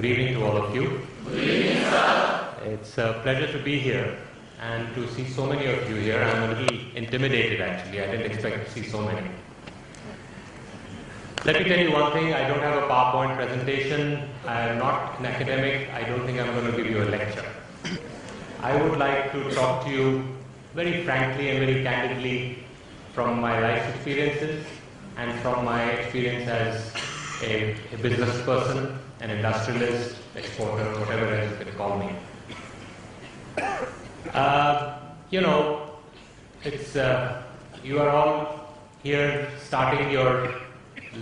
Good evening to all of you. Good evening, sir. It's a pleasure to be here and to see so many of you here. I'm a little intimidated actually. I didn't expect to see so many. Let me tell you one thing, I don't have a PowerPoint presentation. I am not an academic. I don't think I'm going to give you a lecture. I would like to talk to you very frankly and very candidly from my life experiences and from my experience as a business person, an industrialist, exporter, whatever else you can call me. You are all here starting your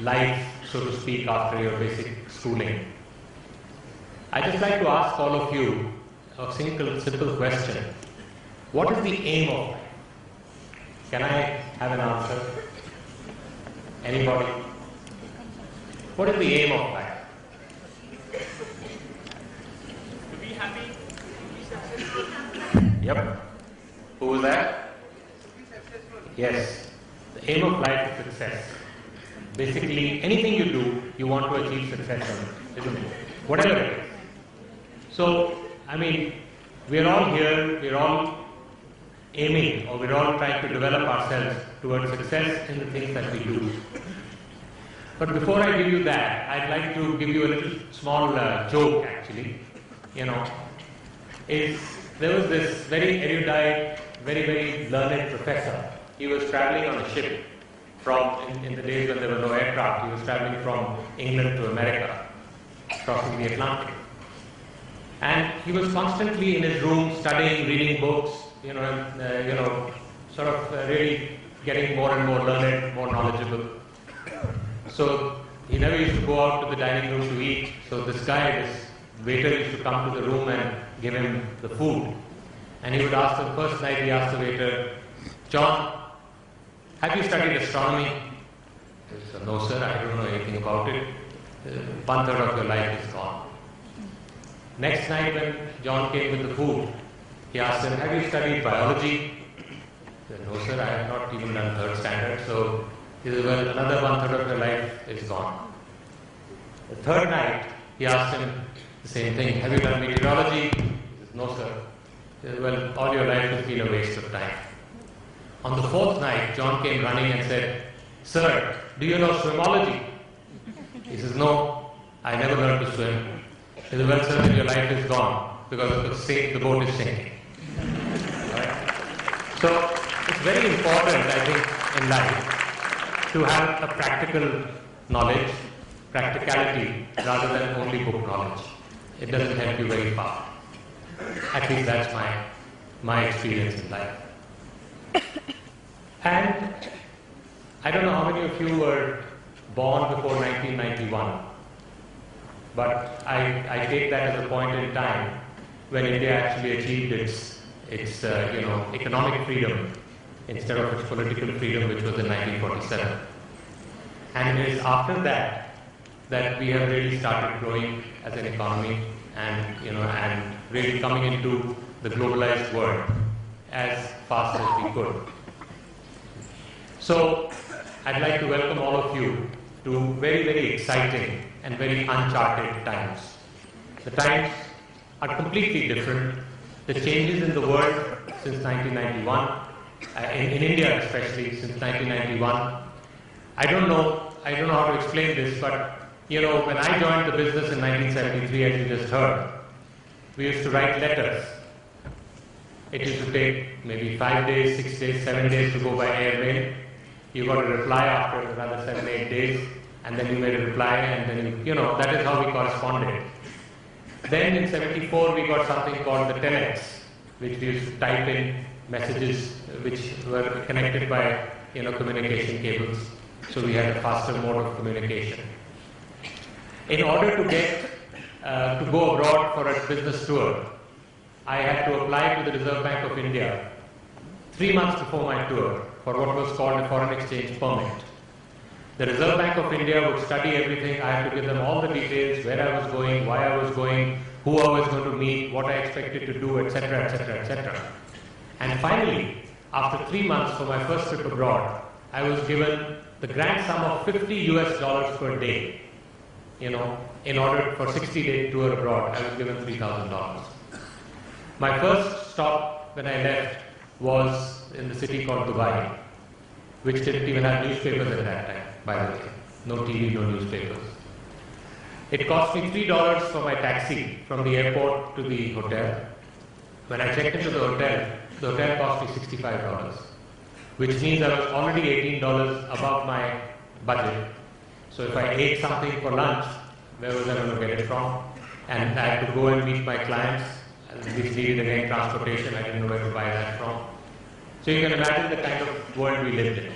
life, so to speak, after your basic schooling. I'd just like to ask all of you a simple question. What is the aim of life? Can I have an answer? Anybody? What is the aim of life? To be happy, to be successful. Yep. Who was that? Yes. The aim of life is success. Basically, anything you do, you want to achieve success on it, isn't it? Whatever it is. So, we're all here, we're all aiming, or we're all trying to develop ourselves towards success in the things that we do. But before I give you that, I'd like to give you a little small joke actually. There was this very erudite, very learned professor. He was traveling on a ship in the days when there were no aircraft. He was traveling from England to America, crossing the Atlantic. And he was constantly in his room studying, reading books, really getting more and more learned, more knowledgeable. So he never used to go out to the dining room to eat. So this waiter used to come to the room and give him the food. And he would ask the first night, he asked the waiter, "John, have you studied astronomy?" He said, "No, sir, I don't know anything about it. 1/3 of your life is gone." Next night when John came with the food, he asked him, "Have you studied biology?" He said, "No, sir, I have not even done 3rd standard." So he said, "Well, another 1/3 of your life is gone." The third night, he asked him the same thing, "Have you done meteorology?" He said, "No, sir." He said, "Well, all your life has been a waste of time." On the 4th night, John came running and said, "Sir, do you know swimology?" He says, "No, I never learned to swim." He said, "Well, sir, then your life is gone because the boat is sinking." Right? So it's very important, I think, in life to have a practical knowledge, practicality, rather than only book knowledge. It doesn't help you very far. At least that's my experience in life. And I don't know how many of you were born before 1991, but I take that as a point in time when India actually achieved its economic freedom instead of its political freedom, which was in 1947. And it is after that we have really started growing as an economy and really coming into the globalized world as fast as we could. So I'd like to welcome all of you to very exciting and very uncharted times. The times are completely different. The changes in the world since 1991, in India especially since 1991, I don't know how to explain this, but when I joined the business in 1973, as you just heard, we used to write letters. It used to take maybe 5 days, 6 days, 7 days to go by airmail. You got a reply after another 7, 8 days, and then you made a reply, and then that is how we corresponded. Then in 74 we got something called the telex, which we used to type in messages which were connected by communication cables. So we had a faster mode of communication. In order to get to go abroad for a business tour, I had to apply to the Reserve Bank of India 3 months before my tour for what was called a foreign exchange permit. The Reserve Bank of India would study everything. I had to give them all the details, where I was going, why I was going, who I was going to meet, what I expected to do, etc., etc., etc. And finally, after 3 months for my first trip abroad, I was given the grand sum of $50 per day, in order for 60-day tour abroad, I was given $3,000. My first stop when I left was in the city called Dubai, which didn't even have newspapers at that time, by the way. No TV, no newspapers. It cost me $3 for my taxi from the airport to the hotel. When I checked into the hotel cost me $65, which means I was already $18 above my budget. So if I ate something for lunch, where was I going to get it from? And I had to go and meet my clients, which needed again transportation. I didn't know where to buy that from. So you can imagine the kind of world we lived in.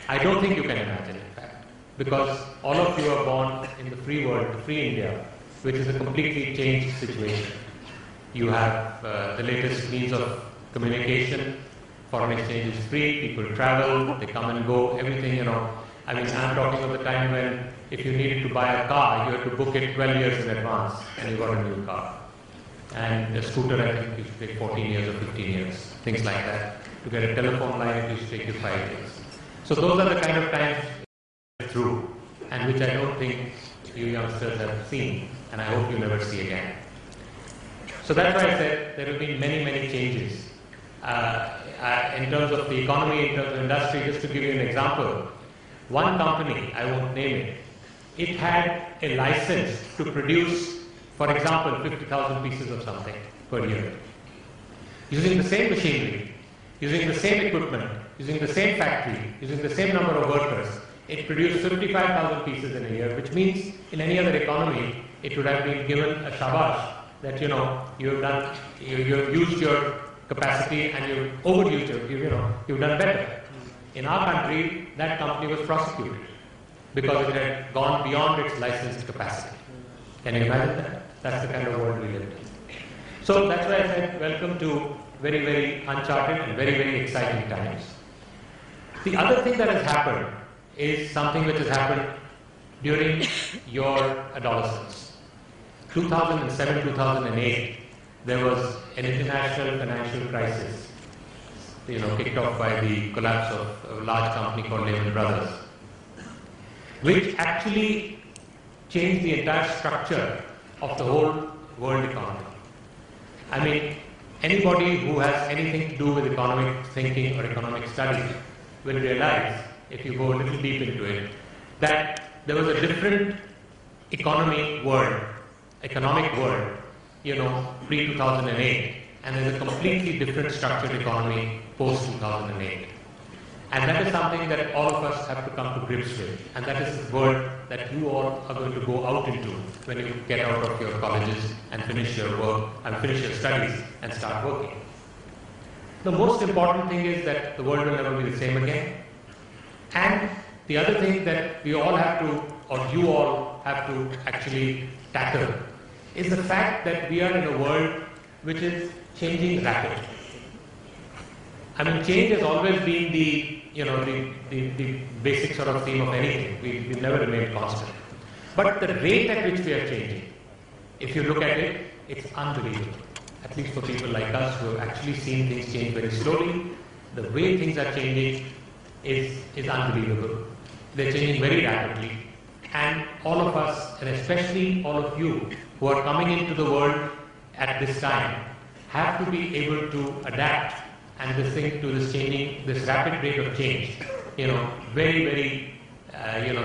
I don't think you can imagine, in fact, because all of you are born in the free world, the free India, which is a completely changed situation. You have the latest means of communication. Foreign exchange is free, people travel, they come and go, everything, you know. I mean, I'm talking of the time when if you needed to buy a car, you had to book it 12 years in advance and you got a new car. And a scooter, I think, used to take 14 years or 15 years, things like that. To get a telephone line, it used to take you 5 years. So those are the kind of times through, and which I don't think you youngsters have seen, and I hope you never see again. So that's why I said there have been many, many changes. In terms of the economy, in terms of industry, just to give you an example, one company, I won't name it had a license to produce, for example, 50,000 pieces of something per year. Using the same machinery, using the same equipment, using the same factory, using the same number of workers, it produced 55,000 pieces in a year, which means in any other economy, it would have been given a shabash that, you know, you've used your capacity and you've overused you've done better. In our country, that company was prosecuted because it had gone beyond its licensed capacity. Can you imagine that? That's the kind of world we live in. So that's why I said welcome to very, very uncharted and very, very exciting times. The other thing that has happened is something which has happened during your adolescence. 2007, 2008, there was an international financial crisis, kicked off by the collapse of a large company called Lehman Brothers, which actually changed the entire structure of the whole world economy. I mean, anybody who has anything to do with economic thinking or economic studies will realize, if you go a little deep into it, that there was a different economic world, pre-2008, and there's a completely different structured economy post-2008. And that is something that all of us have to come to grips with. And that is the world that you all are going to go out into when you get out of your colleges and finish your work and finish your studies and start working. The most important thing is that the world will never be the same again. And the other thing that we all have to, or you all have to actually tackle, is the fact that we are in a world which is changing rapidly. I mean, change has always been the basic sort of theme of anything. We've never remained constant. But the rate at which we are changing, if you look at it, it's unbelievable. At least for people like us who have actually seen things change very slowly, the way things are changing is unbelievable. They're changing very rapidly. And all of us, and especially all of you who are coming into the world at this time, have to be able to adapt and this rapid rate of change, very, very,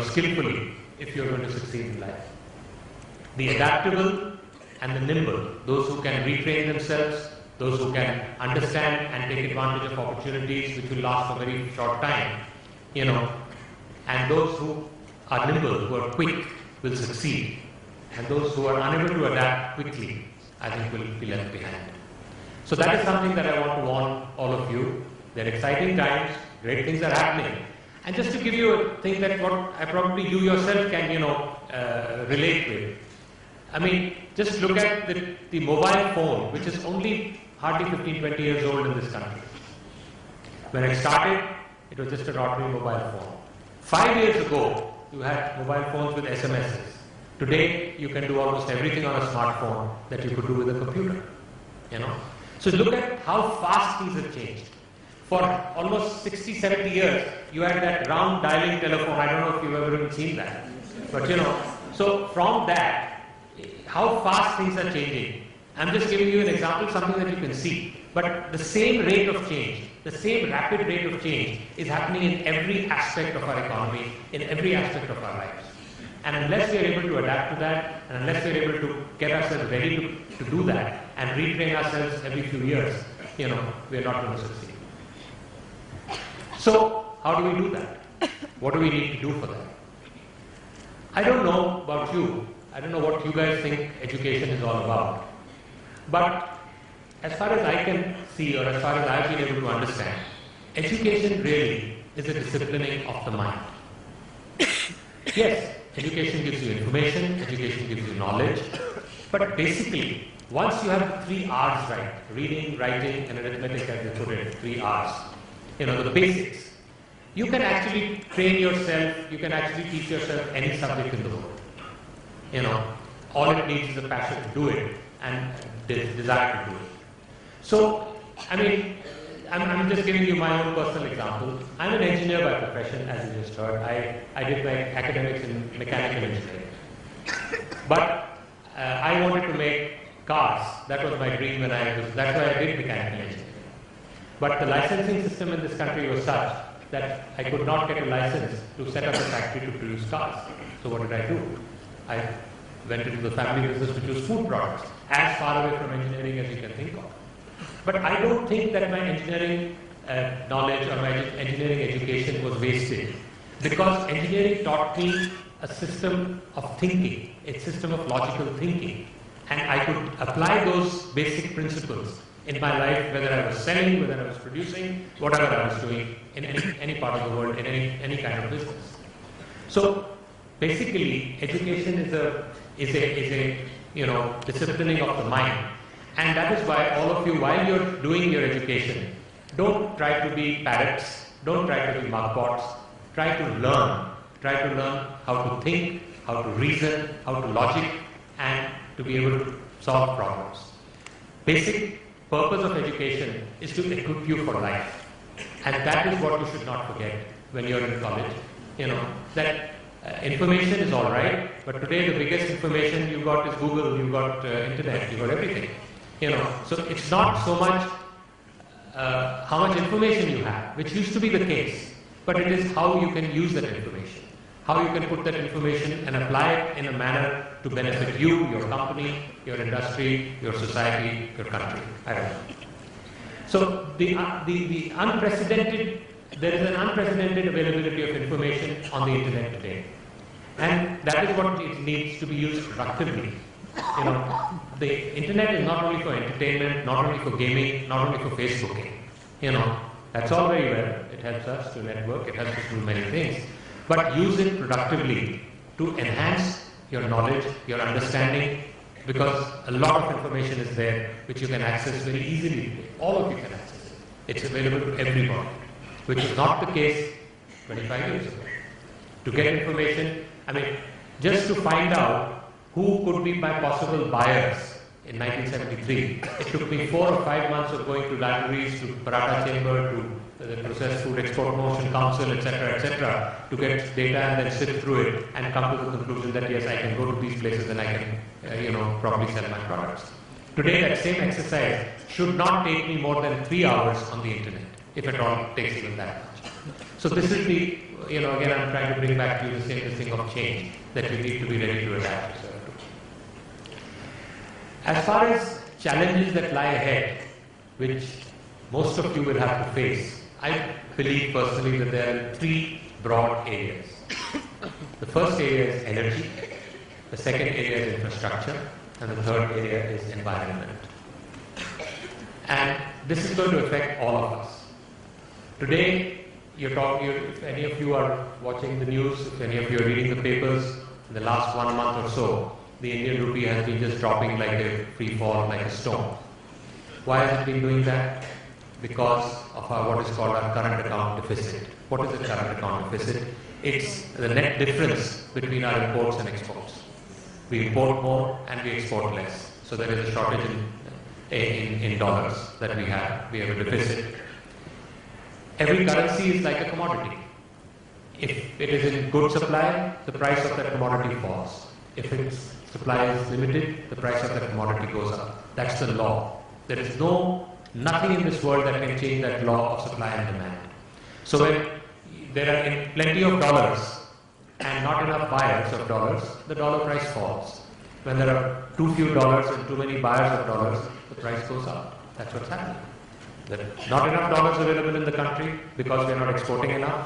skillfully if you're going to succeed in life. The adaptable and the nimble, those who can retrain themselves, those who can understand and take advantage of opportunities which will last for a very short time, and those who are nimble, who are quick, will succeed. And those who are unable to adapt quickly, I think will be left behind. So that is something that I want to warn all of you. They're exciting times, great things are happening. And just to give you a thing that probably you yourself can, relate with. I mean, just look at the mobile phone, which is only hardly 15, 20 years old in this country. When it started, it was just a rotary mobile phone. 5 years ago, you had mobile phones with SMSs. Today, you can do almost everything on a smartphone that you could do with a computer. So look at how fast things have changed. For almost 60, 70 years, you had that round dialing telephone. I don't know if you've ever even seen that. But so from that, how fast things are changing. I'm just giving you an example, something that you can see. But the same rate of change, the same rapid rate of change is happening in every aspect of our economy, in every aspect of our lives. And unless we are able to adapt to that, and unless we are able to get ourselves ready to do that and retrain ourselves every few years, we are not going to succeed. So, how do we do that? What do we need to do for that? I don't know about you. I don't know what you guys think education is all about. But as far as I can see, or as far as I've been able to understand, education really is a disciplining of the mind. Yes, education gives you information, education gives you knowledge, but basically, once you have the 3 R's right, reading, writing, and arithmetic, as they put it, 3 R's, the basics, you can actually train yourself, you can actually teach yourself any subject in the world. All it needs is a passion to do it and desire to do it. So, I'm just giving you my own personal example. I'm an engineer by profession, as you just heard. I did my academics in mechanical engineering. But I wanted to make cars. That was my dream that's why I did mechanical engineering. But the licensing system in this country was such that I could not get a license to set up a factory to produce cars. So what did I do? I went into the family business, which was food products, as far away from engineering as you can think of. But I don't think that my engineering knowledge or my engineering education was wasted, because engineering taught me a system of thinking, a system of logical thinking, and I could apply those basic principles in my life, whether I was selling, whether I was producing, whatever I was doing in any part of the world, in any kind of business. So basically, education is a disciplining of the mind. And that is why all of you, while you're doing your education, don't try to be parrots, don't try to be mugpots, try to learn how to think, how to reason, how to logic, and to be able to solve problems. Basic purpose of education is to equip you for life. And that is what you should not forget when you're in college. That information is all right, but today the biggest information you've got is Google, you've got internet, you've got everything. So it's not so much how much information you have, which used to be the case, but it is how you can use that information, how you can put that information and apply it in a manner to benefit you, your company, your industry, your society, your country. I don't know. So there is an unprecedented availability of information on the internet today. And that is what it needs to be used productively. The internet is not only for entertainment, not only for gaming, not only for Facebooking. That's all very well. It helps us to network, it helps us to do many things. But use it productively to enhance your knowledge, your understanding, because a lot of information is there which you can access very easily. All of you can access it. It's available to everybody, which is not the case 25 years ago. To get information, just to find out who could be my possible buyers in 1973, it took me 4 or 5 months of going to libraries, to Paratha Chamber, to the Processed Food Export Promotion Council, etc., to get data and then sift through it and come to the conclusion that yes, I can go to these places and I can, probably sell my products. Today, that same exercise should not take me more than 3 hours on the internet, if at all it takes even that much. So this is the, again, I'm trying to bring back to you the same thing of change that you need to be ready to adapt yourself to. As far as challenges that lie ahead, which most of you will have to face, I believe personally that there are 3 broad areas. The first area is energy, the second area is infrastructure, and the third area is environment. And this is going to affect all of us. Today, if any of you are watching the news, if any of you are reading the papers, in the last 1 month or so, the Indian rupee has been just dropping like a free fall, like a stone. Why has it been doing that? Because of what is called our current account deficit. What is the current account deficit? It's the net difference between our imports and exports. We import more and we export less. So there is a shortage in dollars that we have. We have a deficit. Every currency is like a commodity. If it is in good supply, the price of that commodity falls. If it's supply is limited, the price of the commodity goes up. That's the law. There is nothing in this world that can change that law of supply and demand. So when there are plenty of dollars and not enough buyers of dollars, the dollar price falls. When there are too few dollars and too many buyers of dollars, the price goes up. That's what's happening. There are not enough dollars available in the country because we are not exporting enough,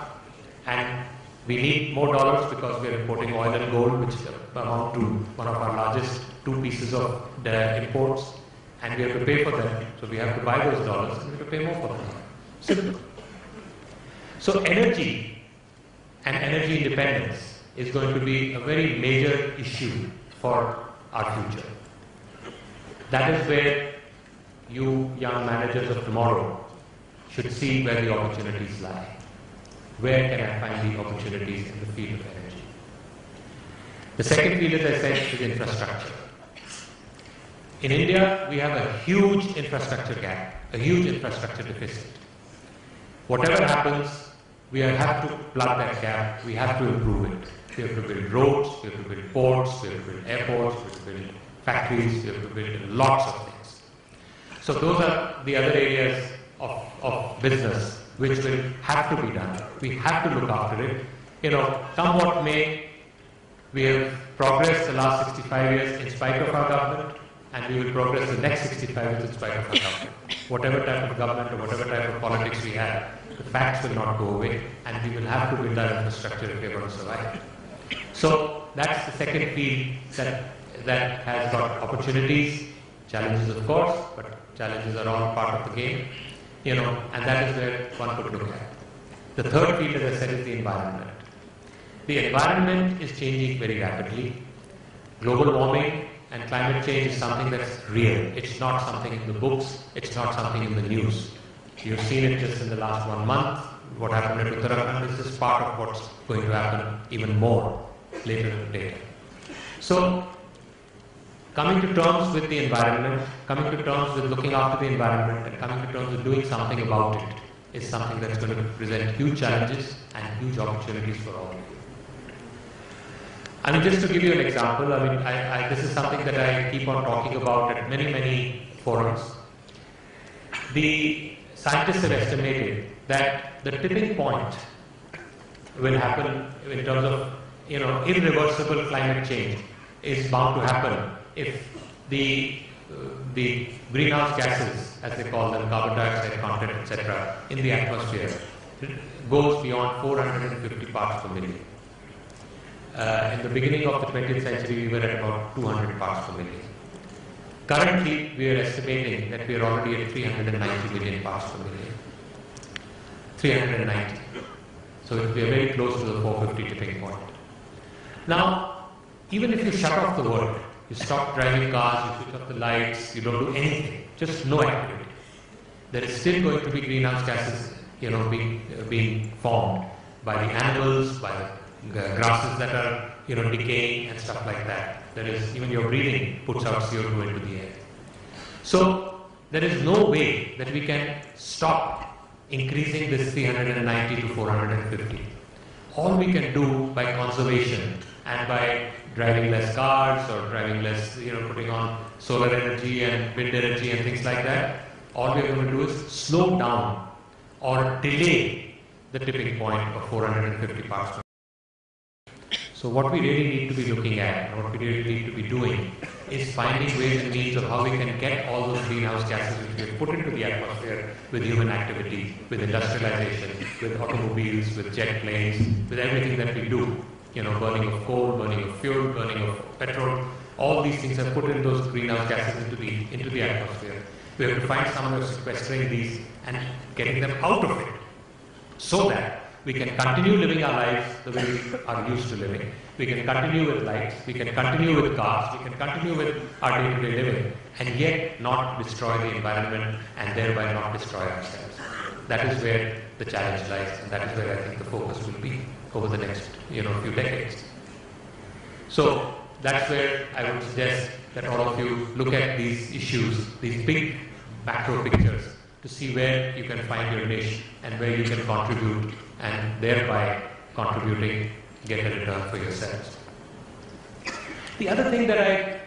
and we need more dollars because we are importing oil and gold, which amount to one of our largest two pieces of imports, and we have to pay for them. So we have to buy those dollars and we have to pay more for them. Simple. So energy and energy independence is going to be a very major issue for our future. That is where you young managers of tomorrow should see where the opportunities lie. Where can I find the opportunities in the field of energy? The second field, as I said, is infrastructure. In India, we have a huge infrastructure gap, a huge infrastructure deficit. Whatever happens, we have to plug that gap, we have to improve it. We have to build roads, we have to build ports, we have to build airports, we have to build factories, we have to build lots of things. So those are the other areas of business which will have to be done. We have to look after it. Come what may, we have progressed the last 65 years in spite of our government, and we will progress the next 65 years in spite of our government. Whatever type of government or whatever type of politics we have, the facts will not go away, and we will have to build our infrastructure if we are going to survive. So that's the second field that has got opportunities, challenges of course, but challenges are all part of the game, and that is where one could look at. The third field, as I said, is the environment. The environment is changing very rapidly. Global warming and climate change is something that's real. It's not something in the books, it's not something in the news. You've seen it just in the last 1 month. What happened in Uttarakhand is just part of what's going to happen even more later. So, coming to terms with the environment, coming to terms with looking after the environment, and coming to terms with doing something about it is something that's going to present huge challenges and huge opportunities for all of you. Just to give you an example, this is something that I keep on talking about at many forums. The scientists have estimated that the tipping point will happen in terms of, irreversible climate change is bound to happen if the greenhouse gases, as they call them, carbon dioxide content, etc., in the atmosphere goes beyond 450 parts per million. In the beginning of the 20th century, we were at about 200 parts per million. Currently, we are estimating that we are already at 390 million parts per million. 390. So we are very close to the 450 tipping point. Now, even if you shut off the world, you stop driving cars, you switch off the lights, you don't do anything, just no activity, there is still going to be greenhouse gases, being formed by the animals, by the grasses that are, decaying and stuff like that. There is, even your breathing puts out CO2 into the air. So there is no way that we can stop increasing this 390 to 450. All we can do by conservation and by driving less cars or driving less, putting on solar energy and wind energy and things like that, all we are going to do is slow down or delay the tipping point of 450 parts per million. So what we really need to be looking at, and what we really need to be doing, is finding ways and means of how we can get all those greenhouse gases which we have put into the atmosphere with human activity, with industrialization, with automobiles, with jet planes, with everything that we do. Burning of coal, burning of fuel, burning of petrol, all these things have put in those greenhouse gases into the atmosphere. We have to find some way of sequestering these and getting them out of it, so that we can continue living our lives the way we are used to living. We can continue with lights, we can continue with cars, we can continue with our day-to-day living, and yet not destroy the environment and thereby not destroy ourselves. That is where the challenge lies, and that is where I think the focus will be over the next few decades. So that's where I would suggest that all of you look at these issues, these big macro pictures, to see where you can find your niche and where you can contribute, and thereby contributing get a return for yourselves. The other thing that I,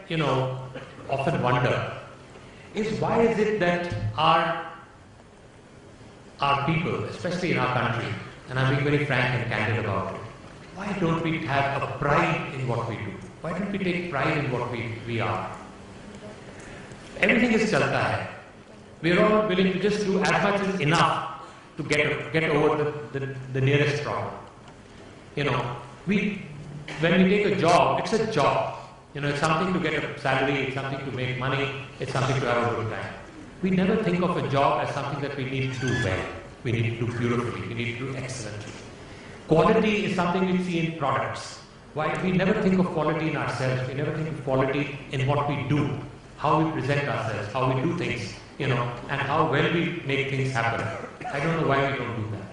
often wonder is why is it that our people, especially in our country, and I'm being very frank and candid about it, why don't we have a pride in what we do? Why don't we take pride in what we are? Everything is chalta hai. We are all willing to just do as much as enough to get over the nearest problem. When we take a job, it's a job. It's something to get a salary, it's something to make money, it's something to have a good time. We never think of a job as something that we need to do well. We need to do beautifully, we need to do excellently. Quality is something we see in products. Why? We never think of quality in ourselves. We never think of quality in what we do, how we present ourselves, how we do things, and how well we make things happen. I don't know why we don't do that.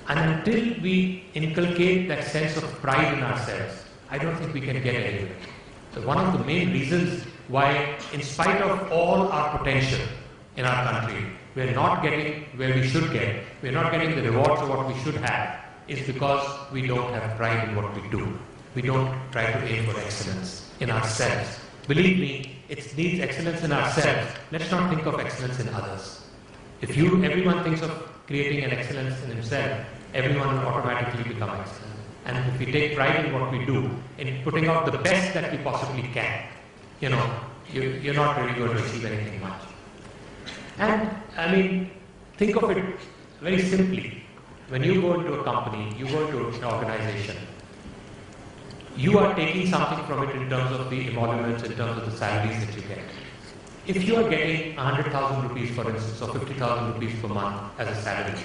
And until we inculcate that sense of pride in ourselves, I don't think we can get anywhere. So one of the main reasons why, in spite of all our potential in our country, we're not getting where we should get, we're not getting the rewards of what we should have, is because we don't have pride in what we do. We don't try to aim for excellence in ourselves. Believe me, it needs excellence in ourselves. Let's not think of excellence in others. If everyone thinks of creating an excellence in himself, everyone will automatically become excellent. And if we take pride in what we do, in putting out the best that we possibly can, you're not really going to achieve anything much. And think of it very simply. When you go into a company, you go into an organization, you are taking something from it in terms of the emoluments, in terms of the salaries that you get. If you are getting 100,000 rupees, for instance, or 50,000 rupees per month as a salary,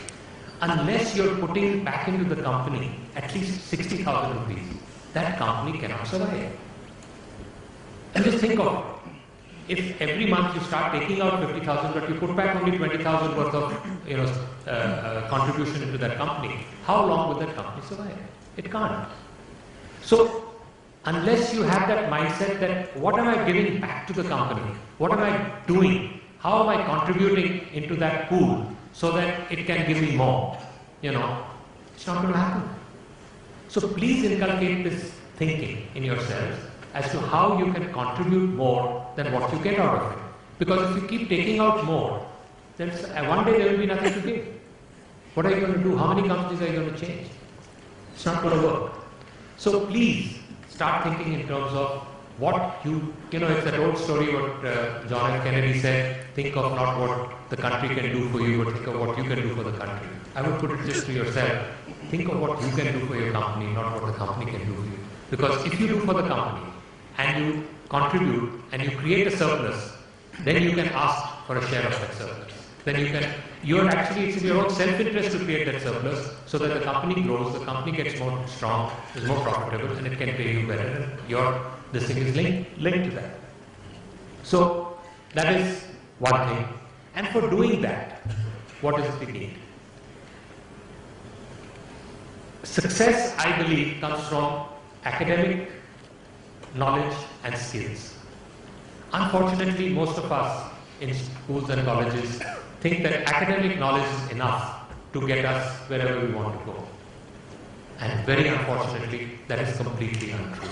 unless you're putting back into the company at least 60,000 rupees, that company cannot survive. And just think of it. If every month you start taking out 50,000, but you put back only 20,000 worth of contribution into that company, how long will that company survive? It can't. So, unless you have that mindset that what am I giving back to the company? What am I doing? How am I contributing into that pool so that it can give me more? It's not going to happen. So please inculcate this thinking in yourselves as to how you can contribute more than what you get out of it. Because if you keep taking out more, then one day there will be nothing to give. What are you going to do? How many companies are you going to change? It's not going to work. So please start thinking in terms of what it's that old story what John F. Kennedy said, think of not what the country can do for you, but think of what you can do for the country. I would put it just to yourself, think of what you can do for your company, not what the company can do for you. Because if you do for the company, and you contribute, and you create a surplus, then you can ask for a share of that surplus. Then it's in your own self-interest to create that surplus, so that the company grows, the company gets more strong, is more profitable, and it can pay you better. This thing is linked to that. So, that is one thing. And for doing that, what is it we need? Success, I believe, comes from academic knowledge and skills. Unfortunately, most of us in schools and colleges think that academic knowledge is enough to get us wherever we want to go. And very unfortunately, that is completely untrue.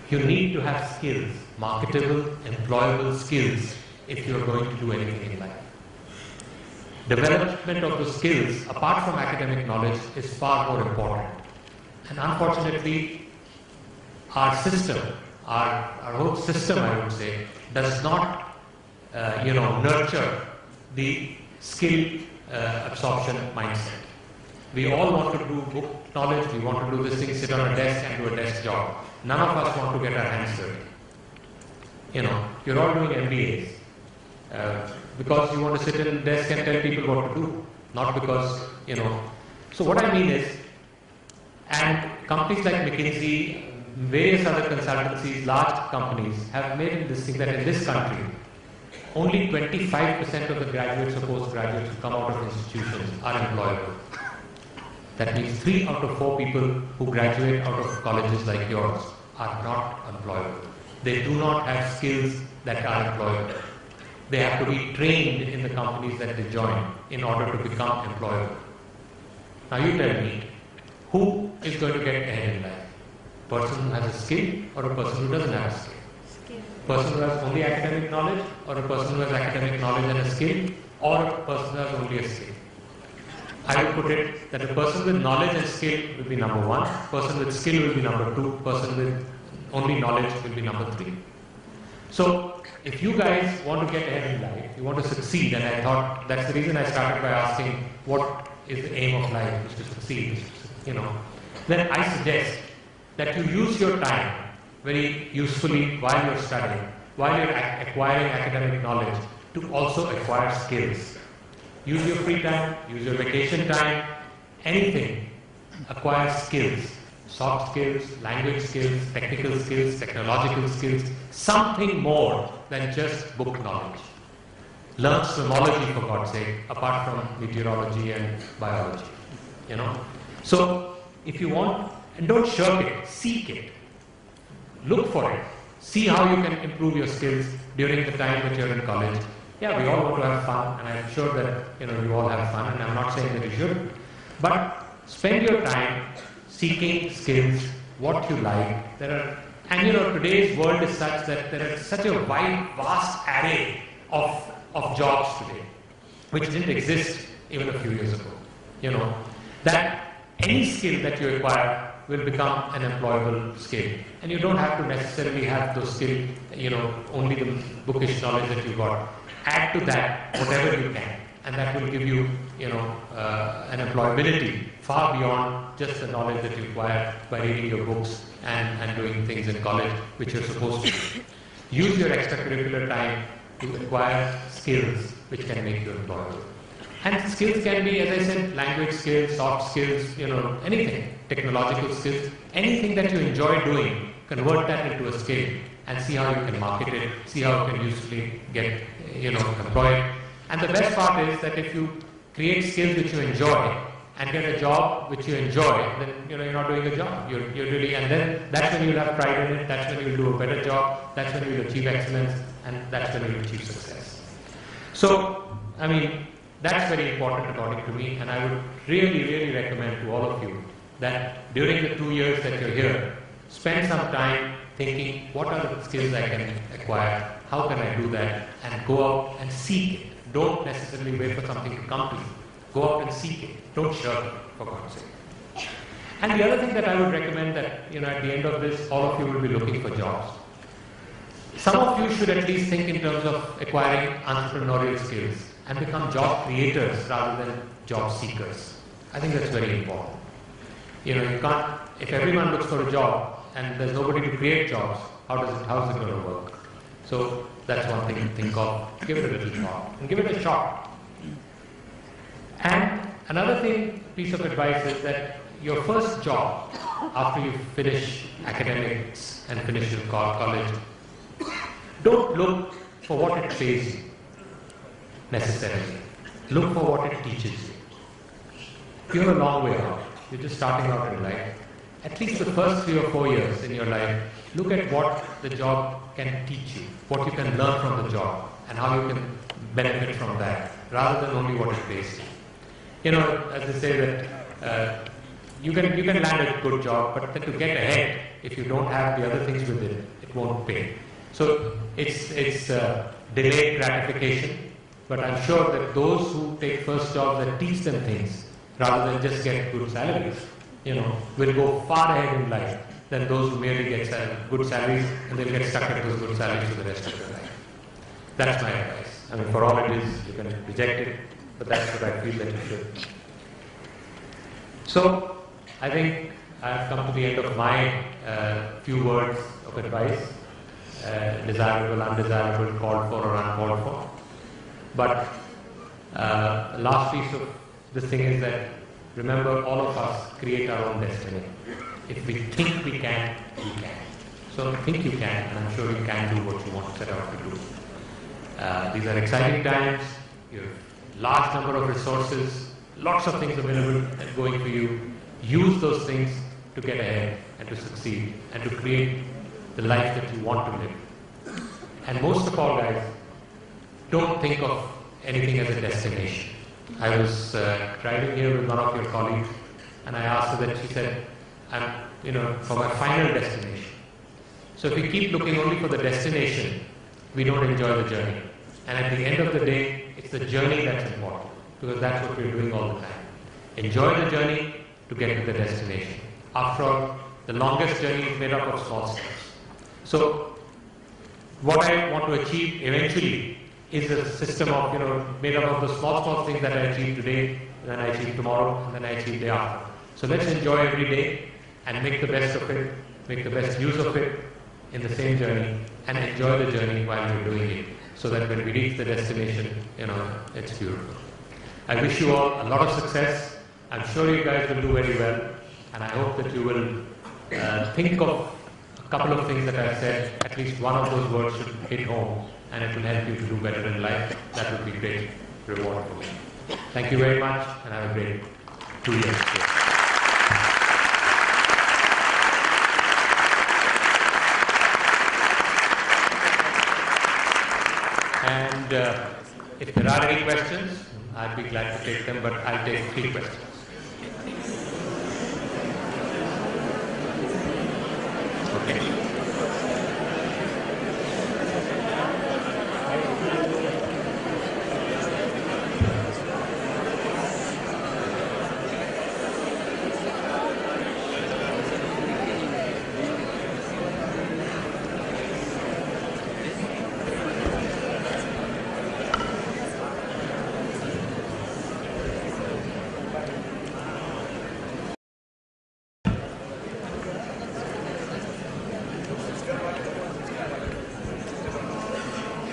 You need to have skills, marketable, employable skills, if you are going to do anything in life. Development of those skills, apart from academic knowledge, is far more important. And unfortunately, our system, our whole system, I would say, does not, nurture the skill absorption mindset. We all want to do book knowledge, we want to do this thing, sit on a desk and do a desk job. None of us want to get our hands dirty. You're all doing MBAs because you want to sit in a desk and tell people what to do, not because, So what I mean is, and companies like McKinsey, various other consultancies, large companies have made it this thing that in this country, only 25% of the graduates or postgraduates who come out of institutions are employable. That means 3 out of 4 people who graduate out of colleges like yours are not employable. They do not have skills that are employable. They have to be trained in the companies that they join in order to become employable. Now you tell me, who is going to get ahead in life? Person who has a skill or a person who doesn't have a skill? Person who has only academic knowledge or a person who has academic knowledge and a skill, or a person who has only a skill? I would put it that a person with knowledge and skill will be number one, person with skill will be number two, person with only knowledge will be number three. So if you guys want to get ahead in life, you want to succeed, and I thought that's the reason I started by asking what is the aim of life, is to succeed, then I suggest that you use your time very usefully while you're studying, while you're acquiring academic knowledge, to also acquire skills. Use your free time, use your vacation time, anything. Acquire skills, soft skills, language skills, technical skills, technological skills, something more than just book knowledge. Learn swimology, for God's sake, apart from meteorology and biology. So if you want, and don't shirk it, seek it. Look for it. See how you can improve your skills during the time that you're in college. Yeah, we all want to have fun, and I'm sure that you all have fun, and I'm not saying that you shouldn't. But spend your time seeking skills, what you like. Today's world is such that there is such a vast array of jobs today, which didn't exist even a few years ago. That any skill that you acquire will become an employable skill. And you don't have to necessarily have those skills, only the bookish knowledge that you got. Add to that whatever you can, and that will give you, an employability far beyond just the knowledge that you acquire by reading your books and doing things in college, which you're supposed to do. Use your extracurricular time to acquire skills which can make you employable. And skills can be, as I said, language skills, soft skills, anything, technological skills, anything that you enjoy doing, convert that into a skill and see how you can market it, see how you can usefully get, employed. And the best part is that if you create skills which you enjoy and get a job which you enjoy, then, you're not doing a job. You're really, and then that's when you'll have pride in it, that's when you'll do a better job, that's when you'll achieve excellence, and that's when you'll achieve success. So, that's very important according to me, and I would really, really recommend to all of you that during the 2 years that you're here, spend some time thinking, what are the skills I can acquire, how can I do that, and go out and seek it. Don't necessarily wait for something to come to you. Go out and seek it. Don't shirk it, for God's sake. And the other thing that I would recommend that, at the end of this, all of you will be looking for jobs. Some of you should at least think in terms of acquiring entrepreneurial skills and become job creators rather than job seekers. I think that's very important. You can't, if everyone looks for a job and there's nobody to create jobs, how is it going to work? So that's one thing to think of. Give it a little thought and give it a shot. And another piece of advice is that your first job after you finish academics and finish your college, don't look for what it pays you necessarily. Look for what it teaches you. You're a long way out. You're just starting out in life. At least the first 3 or 4 years in your life, look at what the job can teach you, what you can learn from the job, and how you can benefit from that, rather than only what it pays you. As they say that you can land a good job, but then to get ahead, if you don't have the other things with it, it won't pay. So it's delayed gratification, but I'm sure that those who take first jobs that teach them things, rather than just get good salaries, will go far ahead in life than those who merely get good salaries and they'll get stuck at those good salaries for the rest of their life. That's my advice. For all it is, you can reject it, but that's what I feel that you should. So, I think I've come to the end of my few words of advice. Desirable, undesirable, called for or uncalled for. But the last piece of this thing is that, remember, all of us create our own destiny. If we think we can, we can. So think you can, and I'm sure you can do what you want to set out to do. These are exciting times. You have large number of resources, lots of things available and going for you. Use those things to get ahead and to succeed and to create the life that you want to live. And most of all, guys, don't think of anything as a destination. I was driving here with one of your colleagues, and I asked her that. She said, for my final destination. So if we keep looking only for the destination, we don't enjoy the journey. And at the end of the day, it's the journey that's important, because that's what we're doing all the time. Enjoy the journey to get to the destination. After all, the longest journey is made up of small steps. So what I want to achieve eventually is a system of, made up of the small things that I achieve today, and then I achieve tomorrow, and then I achieve the day after. So let's enjoy every day and make the best of it, make the best use of it in the same journey, and enjoy the journey while we're doing it, so that when we reach the destination, it's beautiful. I wish you all a lot of success. I'm sure you guys will do very well, and I hope that you will think of a couple of things that I've said. At least one of those words should hit home, and it will help you to do better in life. That would be great reward for me. Thank you very much, and have a great 2 years. And if there are any questions, I'd be glad to take them, but I'll take 3 questions. Okay.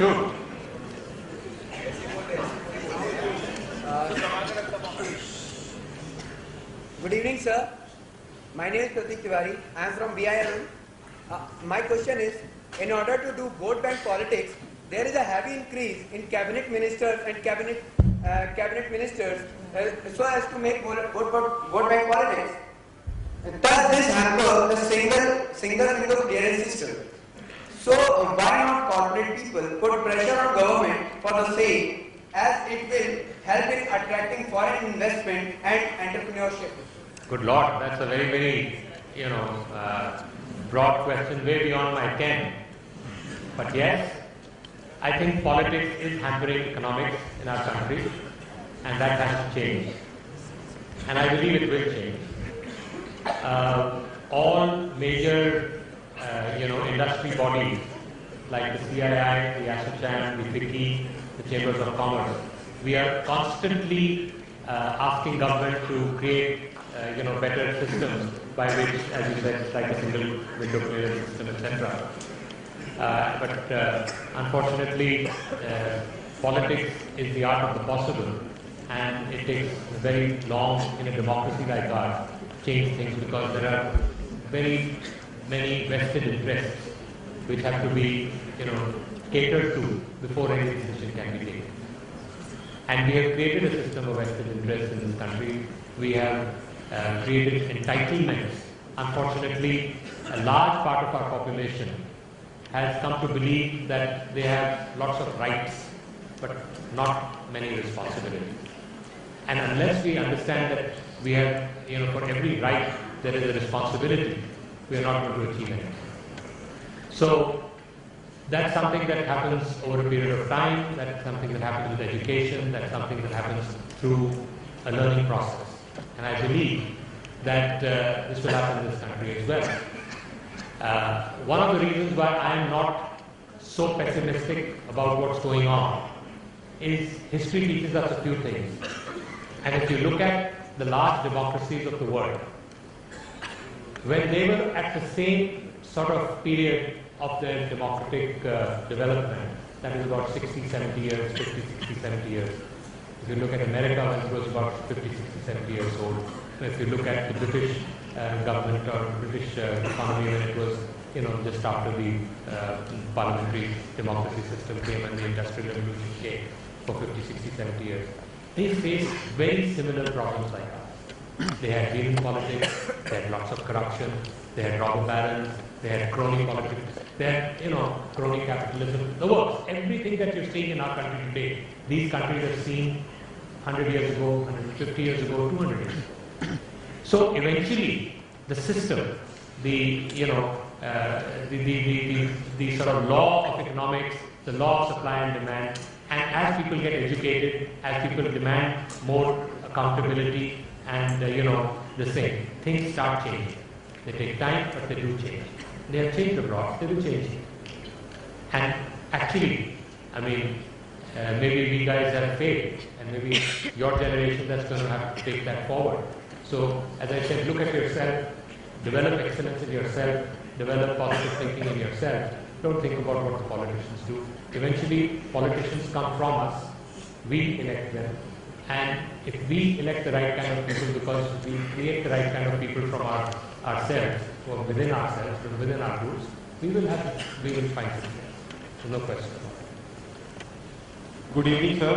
Sure. Good evening, sir. My name is Pratik Tiwari. I am from BIMM. My question is, in order to do vote bank politics, there is a heavy increase in cabinet ministers and cabinet ministers so as to make vote bank politics. Does this hamper the single window clearance system? So why not corporate people put pressure on government for the same, as it will help in attracting foreign investment and entrepreneurship? Good Lord, that's a very, very, broad question, way beyond my ken. But yes, I think politics is hampering economics in our country, and that has to change. And I believe it will change. All major industry bodies like the CII, the ASSOCHAM, the FICCI, the Chambers of Commerce, we are constantly asking government to create better systems by which, as you said, like a single window clearance system, etc. But unfortunately, politics is the art of the possible, and it takes very long in a democracy like ours to change things, because there are very many vested interests which have to be, catered to before any decision can be taken. And we have created a system of vested interests in this country. We have created entitlements. Unfortunately, a large part of our population has come to believe that they have lots of rights, but not many responsibilities. And unless we understand that we have, for every right there is a responsibility, we are not going to achieve anything. So that's something that happens over a period of time, that's something that happens with education, that's something that happens through a learning process. And I believe that this will happen in this country as well. One of the reasons why I am not so pessimistic about what's going on is history teaches us a few things. And if you look at the large democracies of the world, when they were at the same sort of period of their democratic development, that is about 60, 70 years, 50, 60, 70 years. If you look at America, when it was about 50, 60, 70 years old. If you look at the British government or British economy, when it was, just after the parliamentary democracy system came and the Industrial Revolution came for 50, 60, 70 years, they faced very similar problems like us. They had dealing politics, they had lots of corruption, they had robber barons, they had crony politics, they had, crony capitalism, the works. Everything that you're seeing in our country today, these countries have seen 100 years ago, 150 years ago, 200 years ago. So eventually, the system the the sort of law of economics, the law of supply and demand. And as people get educated, as people demand more accountability and the same, things start changing. They take time, but they do change. They have changed abroad. They will change. And actually, I mean, maybe we guys have failed, and maybe your generation that's going to have to take that forward. So, as I said, look at yourself, develop excellence in yourself, develop positive thinking in yourself. Don't think about what the politicians do. Eventually, politicians come from us. We elect them. And if we elect the right kind of people, because we create the right kind of people from ourselves, or within ourselves, from within our groups, we will find success. So no question. Good evening, sir.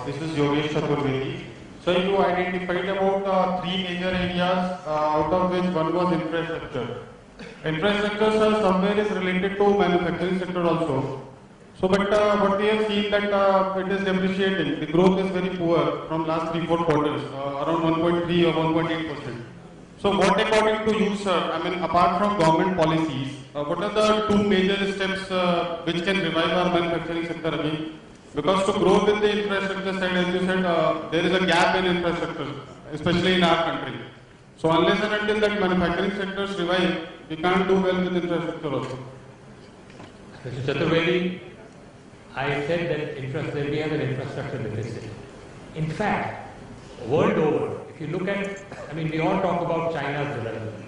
This is Yogesh Chaturvedi. So you identified about three major areas, out of which one was infrastructure. Infrastructure, sir, somewhere is related to manufacturing sector also. So, but what we have seen that it is depreciating. The growth is very poor from last 3-4 quarters, around 1.3 or 1.8%. So, what according to you, sir, I mean, apart from government policies, what are the two major steps which can revive our manufacturing sector again? Because to grow with the infrastructure side, as you said, there is a gap in infrastructure, especially in our country. So, unless and until that manufacturing sectors revive, we can't do well with infrastructure also. Mr. Chaturvedi, I said that we have an infrastructure deficit. In fact, world over, if you look at, I mean, we all talk about China's development.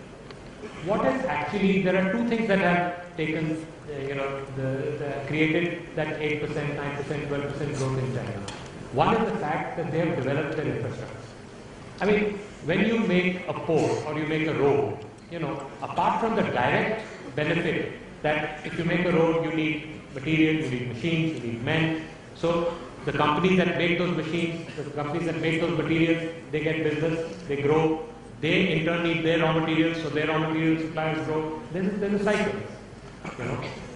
What is actually, there are two things that have taken, created that 8%, 9%, 12% growth in China. One is the fact that they have developed their infrastructure. I mean, when you make a port or you make a road, apart from the direct benefit that if you make a road, you need materials, you need machines, you need men. So the companies that make those machines, the companies that make those materials, they get business, they grow. They in turn need their raw materials, so their raw material suppliers grow. There's a cycle.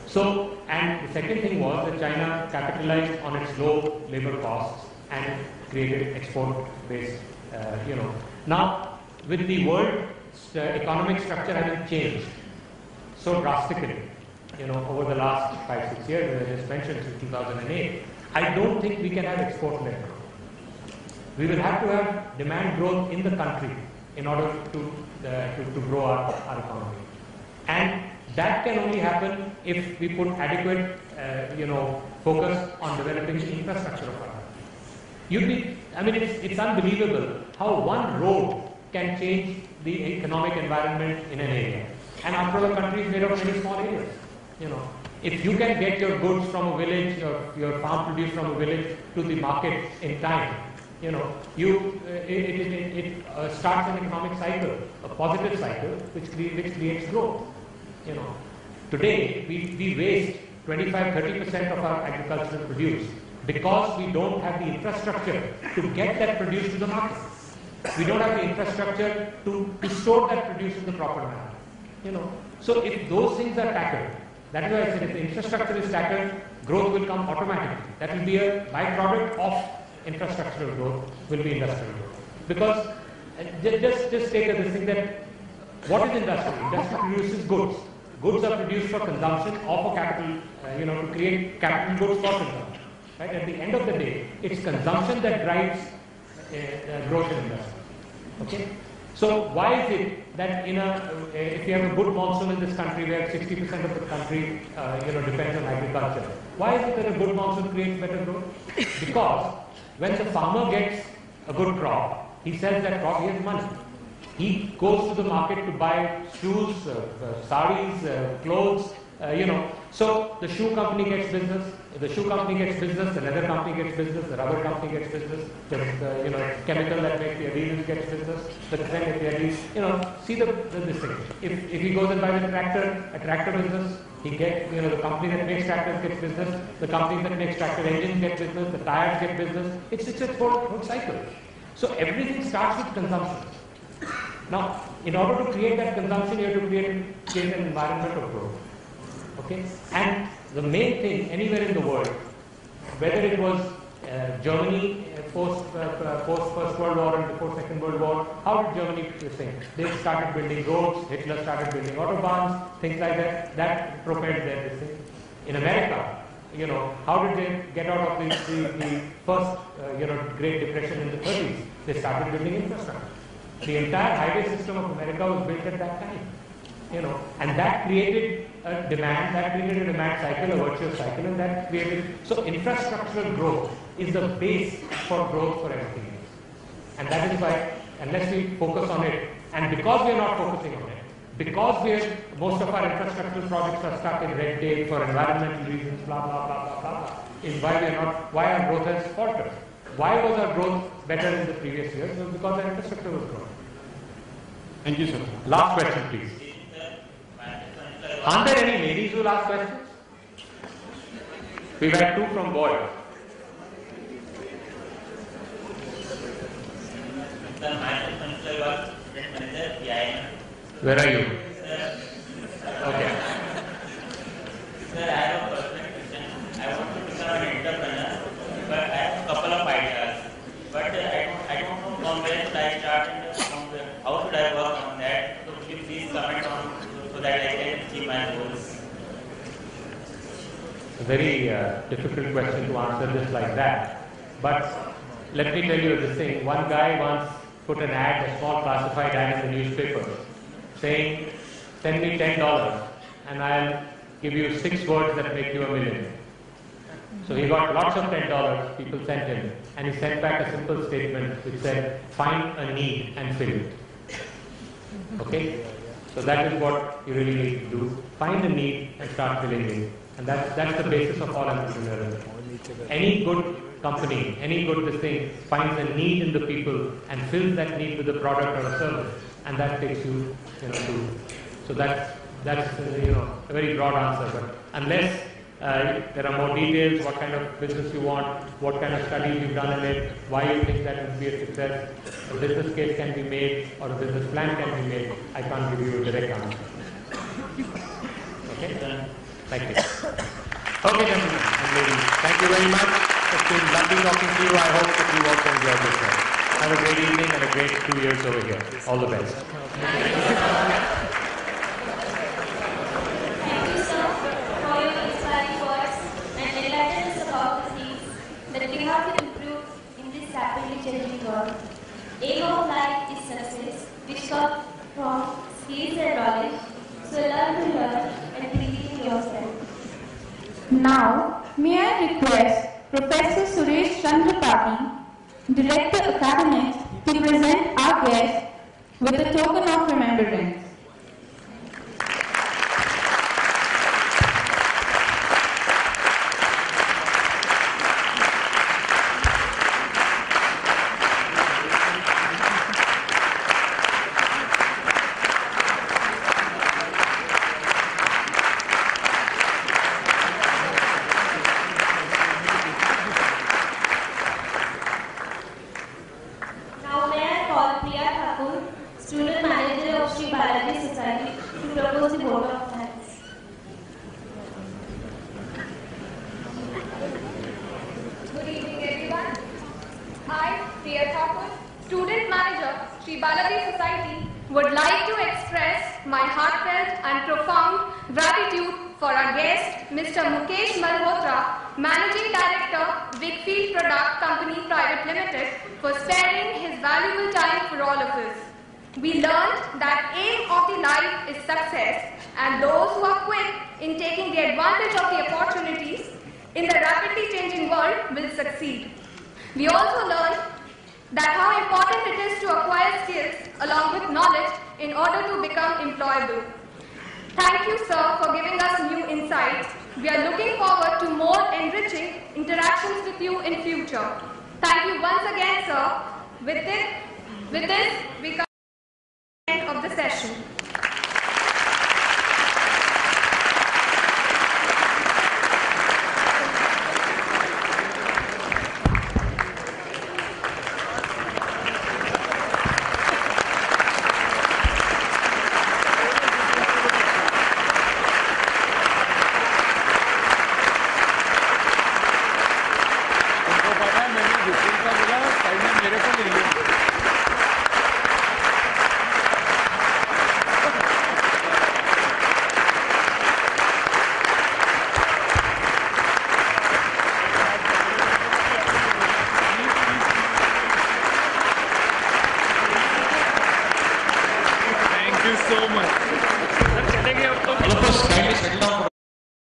So, and the second thing was that China capitalized on its low labor costs and created export-based, Now, with the world economic structure having changed so drastically, over the last 5-6 years, as I just mentioned, since 2008, I don't think we can have export-led growth. We will have to have demand growth in the country in order to grow our economy. And that can only happen if we put adequate, focus on developing the infrastructure of our country. It's unbelievable how one road can change the economic environment in an area. And after all, the country is made of very small areas. If you can get your goods from a village, your farm produce from a village to the market in time, it starts an economic cycle, a positive cycle, which creates growth. Today we waste 25-30% of our agricultural produce because we don't have the infrastructure to get that produce to the market. We don't have the infrastructure to store that produce in the proper manner. So if those things are tackled, that is why I said if the infrastructure is tackled, growth will come automatically. That will be a byproduct of infrastructural growth, will be industrial growth. Because just take this thing that what is industry? Industry produces goods. Goods are produced for consumption or for capital, to create capital goods for consumption. Right? At the end of the day, it's consumption that drives growth in industry. Okay? So why is it that if you have a good monsoon in this country, where 60% of the country depends on agriculture, why is it that a good monsoon creates better growth? Because when the farmer gets a good crop, he sells that crop, he has money. He goes to the market to buy shoes, saris, clothes, So the shoe company gets business, the leather company gets business, the rubber company gets business, the chemical that makes the adhesives gets business, the design that the adhesives, see this thing. If he goes and buys a tractor business, he gets, the company that makes tractors gets business, the company that makes tractor engines get business, the tires get business. It's a whole cycle. So everything starts with consumption. Now, in order to create that consumption, you have to create an environment of growth. Okay? And the main thing, anywhere in the world, whether it was Germany post First World War and before Second World War, how did Germany do this thing? They started building roads, Hitler started building autobahns, things like that. That propelled their this thing. In America, you know, how did they get out of the first Great Depression in the 30s? They started building infrastructure. The entire highway system of America was built at that time. You know, and that created a demand, cycle, a virtuous cycle, and that created, so infrastructural growth is the base for growth for everything else. And that is why, unless we focus on it, and because we are not focusing on it, because most of our infrastructural projects are stuck in red tape for environmental reasons, blah, blah, blah, blah, blah, is why our growth has faltered. Why was our growth better in the previous years? It was because our infrastructure was growing. Thank you, sir. Last question, please. Aren't there any ladies who will ask questions? We've had 2 from boys. Where are you? Okay. Sir, I have a personal question. I want to become an entrepreneur, but I have a couple of ideas. But I don't know from where should I start and how should I work on that. So could you please comment on so that I can achieve my goals? A very difficult question to answer just like that. But let me tell you this thing. One guy once put an ad, a small classified ad in the newspaper, saying, send me $10 and I'll give you 6 words that make you a millionaire. So he got lots of $10, people sent him, and he sent back a simple statement which said, find a need and fill it. Okay? So that is what you really need to do. Find a need and start filling it. And that's the basis of all entrepreneurialism. Any good company, any good this thing, finds a need in the people and fills that need with a product or a service, and that takes you, to. So that's a very broad answer. But unless there are more details, what kind of business you want, what kind of studies you've done in it, why you think that would be a success, a business case can be made or a business plan can be made, I can't give you a direct answer. Okay? Thank you. Okay, gentlemen and ladies, thank you very much. It's been lovely talking to you. I hope that you also enjoyed yourself. Have a great evening and a great 2 years over here. All the best. Thank you, sir, for your inspiring words and enlighten us about the things that we have to improve in this rapidly changing world. Aim of life is success, which comes from skills and knowledge. So learn to learn and believe in yourself. Now, may I request Professor Suresh Chandrapati, Director Academics, to present our guest with a token of remembrance. Now may I call Priya Thakur, Student Manager of Sri Balaji Society, to propose the vote of thanks. Good evening, everyone. I, Priya Thakur, Student Manager, Sri Balaji Society, would like to express my heartfelt and profound gratitude for our guest, Mr. Mukesh Malhotra, Managing Director, Wickfield Product Company Private Limited, for sparing his valuable time for all of us. We learned that aim of the life is success, and those who are quick in taking the advantage of the opportunities in the rapidly changing world will succeed. We also learned that how important it is to acquire skills along with knowledge in order to become employable. Thank you, sir, for giving us new insights. We are looking forward to more enriching interactions with you in future. Thank you once again, sir. With this, we come to the end of the session. मेरे को नहीं